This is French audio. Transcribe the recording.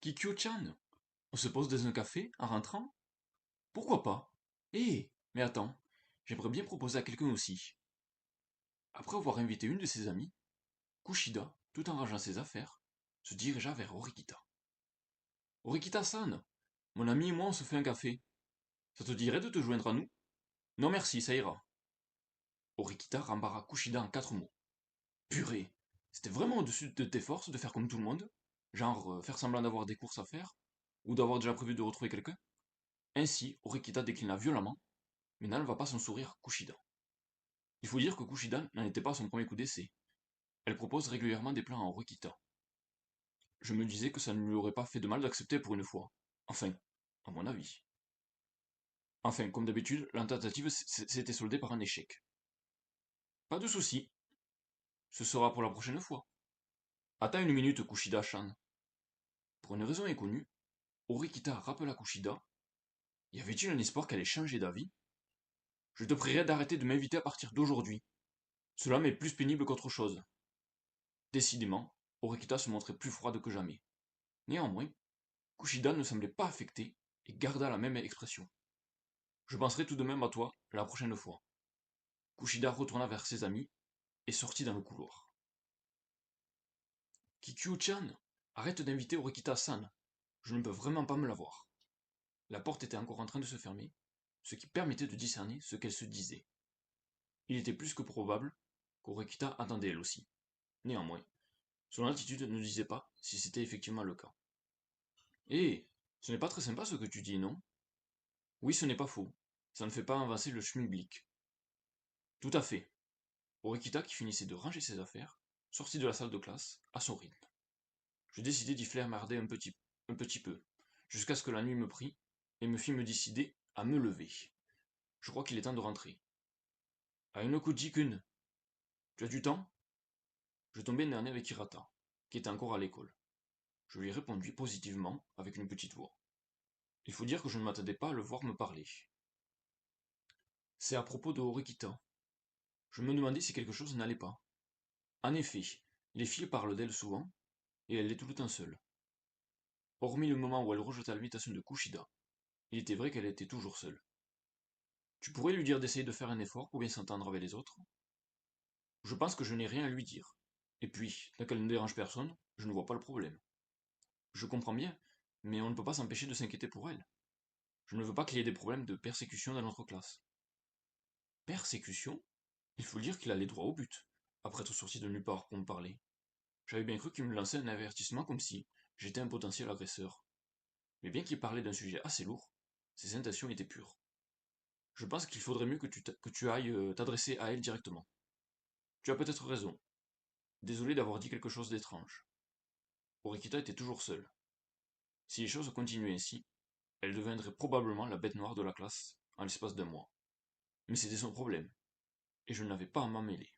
Kikyo-chan, on se pose dans un café en rentrant? Pourquoi pas? Mais attends, j'aimerais bien proposer à quelqu'un aussi. Après avoir invité une de ses amies, Kushida, tout en rangeant ses affaires, se dirigea vers Horikita. Horikita-san, mon ami et moi on se fait un café. Ça te dirait de te joindre à nous? Non merci, ça ira. Horikita rembara Kushida en 4 mots. Purée, c'était vraiment au-dessus de tes forces de faire comme tout le monde? Genre faire semblant d'avoir des courses à faire? Ou d'avoir déjà prévu de retrouver quelqu'un? Ainsi, Horikita déclina violemment, mais n'enleva pas son sourire à Kushida. Il faut dire que Kushida n'en était pas à son premier coup d'essai. Elle propose régulièrement des plans à Horikita. Je me disais que ça ne lui aurait pas fait de mal d'accepter pour une fois. Enfin, à mon avis. Enfin, comme d'habitude, la tentative s'était soldée par un échec. Pas de souci, ce sera pour la prochaine fois. Attends une minute, Kushida-chan. Pour une raison inconnue, Horikita rappela Kushida. Y avait-il un espoir qu'elle ait changé d'avis? Je te prierai d'arrêter de m'inviter à partir d'aujourd'hui. Cela m'est plus pénible qu'autre chose. Décidément, Horikita se montrait plus froide que jamais. Néanmoins, Kushida ne semblait pas affecté et garda la même expression. Je penserai tout de même à toi la prochaine fois. Kushida retourna vers ses amis et sortit dans le couloir. Kikyu-chan, arrête d'inviter Horikita-san. Je ne peux vraiment pas me la voir. La porte était encore en train de se fermer, ce qui permettait de discerner ce qu'elle se disait. Il était plus que probable qu'Horikita attendait elle aussi. Néanmoins, son attitude ne disait pas si c'était effectivement le cas. Ce n'est pas très sympa ce que tu dis, non? Oui, ce n'est pas faux. Ça ne fait pas avancer le schmilblick. Tout à fait. Horikita, qui finissait de ranger ses affaires, sortit de la salle de classe, à son rythme. Je décidai d'y flemmarder un petit peu, jusqu'à ce que la nuit me prit, et me fit me décider à me lever. Je crois qu'il est temps de rentrer. Ainokuji-kun, tu as du temps? Je tombai nez à nez avec Hirata, qui était encore à l'école. Je lui répondis positivement, avec une petite voix. Il faut dire que je ne m'attendais pas à le voir me parler. C'est à propos de Horikita. Je me demandais si quelque chose n'allait pas. En effet, les filles parlent d'elle souvent, et elle l'est tout le temps seule. Hormis le moment où elle rejeta l'invitation de Kushida, il était vrai qu'elle était toujours seule. Tu pourrais lui dire d'essayer de faire un effort pour bien s'entendre avec les autres? Je pense que je n'ai rien à lui dire. Et puis, tant qu'elle ne dérange personne, je ne vois pas le problème. Je comprends bien, mais on ne peut pas s'empêcher de s'inquiéter pour elle. Je ne veux pas qu'il y ait des problèmes de persécution dans notre classe. Persécution? Il faut dire qu'il allait droit au but, après être sorti de nulle part pour me parler. J'avais bien cru qu'il me lançait un avertissement comme si j'étais un potentiel agresseur. Mais bien qu'il parlait d'un sujet assez lourd, ses intentions étaient pures. Je pense qu'il faudrait mieux que tu ailles t'adresser à elle directement. Tu as peut-être raison. Désolé d'avoir dit quelque chose d'étrange. Orikita était toujours seule. Si les choses continuaient ainsi, elle deviendrait probablement la bête noire de la classe en l'espace d'1 mois. Mais c'était son problème, et je n'avais pas à m'en mêler.